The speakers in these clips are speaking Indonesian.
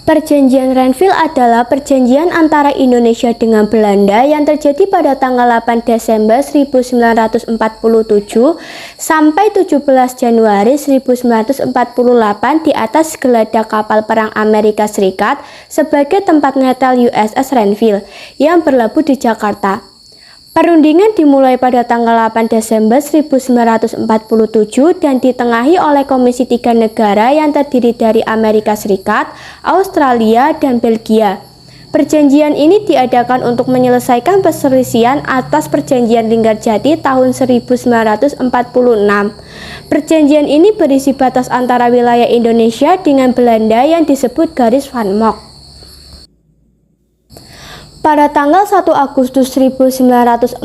Perjanjian Renville adalah perjanjian antara Indonesia dengan Belanda yang terjadi pada tanggal 8 Desember 1947 sampai 17 Januari 1948 di atas geladak kapal perang Amerika Serikat sebagai tempat netral USS Renville yang berlabuh di Jakarta. Perundingan dimulai pada tanggal 8 Desember 1947 dan ditengahi oleh Komisi 3 negara yang terdiri dari Amerika Serikat, Australia, dan Belgia. Perjanjian ini diadakan untuk menyelesaikan perselisihan atas Perjanjian Linggarjati tahun 1946. Perjanjian ini berisi batas antara wilayah Indonesia dengan Belanda yang disebut Garis Van Mock. Pada tanggal 1 Agustus 1947,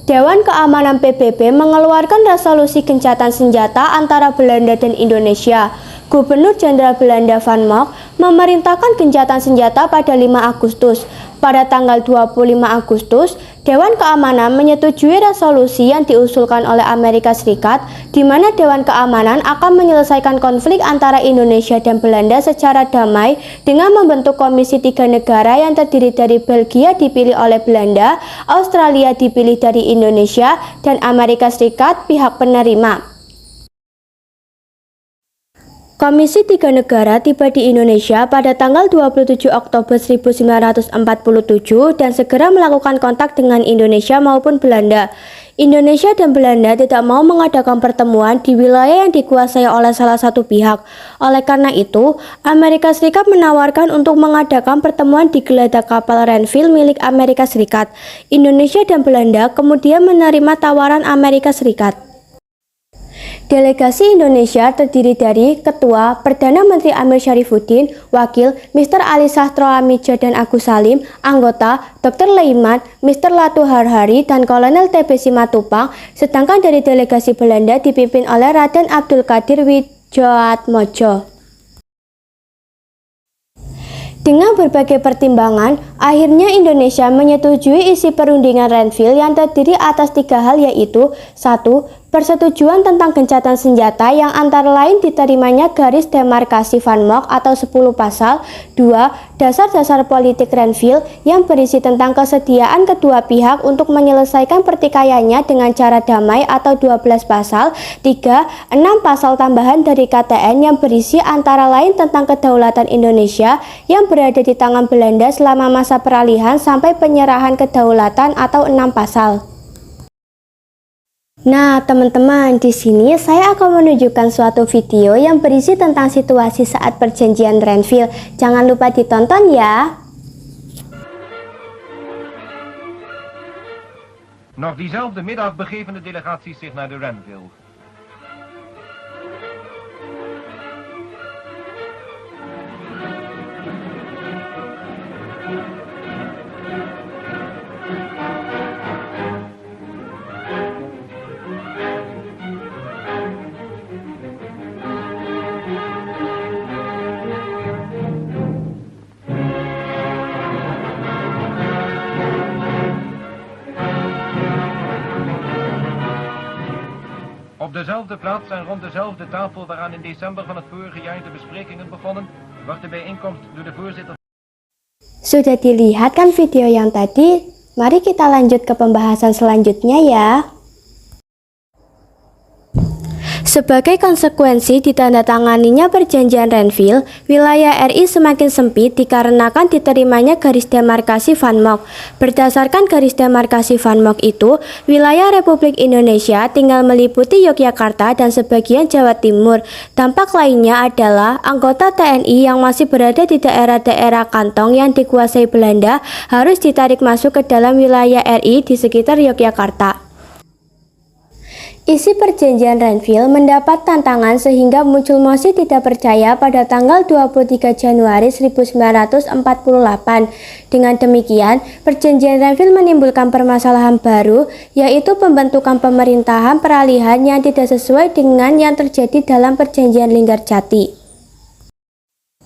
Dewan Keamanan PBB mengeluarkan resolusi gencatan senjata antara Belanda dan Indonesia. Gubernur Jenderal Belanda Van Mock memerintahkan gencatan senjata pada 5 Agustus. Pada tanggal 25 Agustus, Dewan Keamanan menyetujui resolusi yang diusulkan oleh Amerika Serikat, di mana Dewan Keamanan akan menyelesaikan konflik antara Indonesia dan Belanda secara damai dengan membentuk Komisi 3 negara yang terdiri dari Belgia dipilih oleh Belanda, Australia dipilih dari Indonesia, dan Amerika Serikat pihak penerima. Komisi 3 negara tiba di Indonesia pada tanggal 27 Oktober 1947 dan segera melakukan kontak dengan Indonesia maupun Belanda. Indonesia dan Belanda tidak mau mengadakan pertemuan di wilayah yang dikuasai oleh salah satu pihak. Oleh karena itu, Amerika Serikat menawarkan untuk mengadakan pertemuan di geladak kapal Renville milik Amerika Serikat. Indonesia dan Belanda kemudian menerima tawaran Amerika Serikat. Delegasi Indonesia terdiri dari Ketua Perdana Menteri Amir Syarifuddin, Wakil Mr. Ali Sastro Amijo dan Agus Salim, anggota Dr. Leiman, Mr. Latu Harhari, dan Kolonel TB Simatupang, sedangkan dari delegasi Belanda dipimpin oleh Raden Abdul Qadir Widjoatmojo. Dengan berbagai pertimbangan, akhirnya Indonesia menyetujui isi perundingan Renville yang terdiri atas 3 hal, yaitu 1. Persetujuan tentang gencatan senjata yang antara lain diterimanya garis demarkasi Van Mock atau 10 pasal. 2. Dasar-dasar politik Renville yang berisi tentang kesediaan kedua pihak untuk menyelesaikan pertikaiannya dengan cara damai atau 12 pasal. 3. 6 pasal tambahan dari KTN yang berisi antara lain tentang kedaulatan Indonesia yang berada di tangan Belanda selama masa peralihan sampai penyerahan kedaulatan atau 6 pasal. Nah, teman-teman, di sini saya akan menunjukkan suatu video yang berisi tentang situasi saat perjanjian Renville. Jangan lupa ditonton ya. Nog diezelfde middag begeven de delegaties zich naar de Renville. Op dezelfde plaats en rond dezelfde tafel waaraan in december van het vorige jaar de besprekingen begonnen, wordt de bijeenkomst door de voorzitter. Sudah dilihat kan video yang tadi? Mari kita lanjut ke pembahasan selanjutnya ya. Sebagai konsekuensi ditandatanganinya perjanjian Renville, wilayah RI semakin sempit dikarenakan diterimanya garis demarkasi Van Mock. Berdasarkan garis demarkasi Van Mock itu, wilayah Republik Indonesia tinggal meliputi Yogyakarta dan sebagian Jawa Timur. Dampak lainnya adalah anggota TNI yang masih berada di daerah-daerah kantong yang dikuasai Belanda harus ditarik masuk ke dalam wilayah RI di sekitar Yogyakarta. Isi perjanjian Renville mendapat tantangan sehingga muncul mosi tidak percaya pada tanggal 23 Januari 1948. Dengan demikian, perjanjian Renville menimbulkan permasalahan baru, yaitu pembentukan pemerintahan peralihan yang tidak sesuai dengan yang terjadi dalam perjanjian Linggarjati.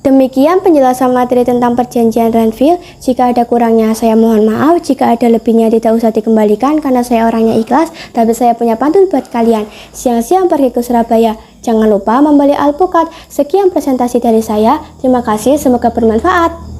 Demikian penjelasan materi tentang perjanjian Renville. Jika ada kurangnya saya mohon maaf, jika ada lebihnya tidak usah dikembalikan karena saya orangnya ikhlas, tapi saya punya pantun buat kalian. Siang-siang pergi ke Surabaya, jangan lupa membeli alpukat. Sekian presentasi dari saya, terima kasih, semoga bermanfaat.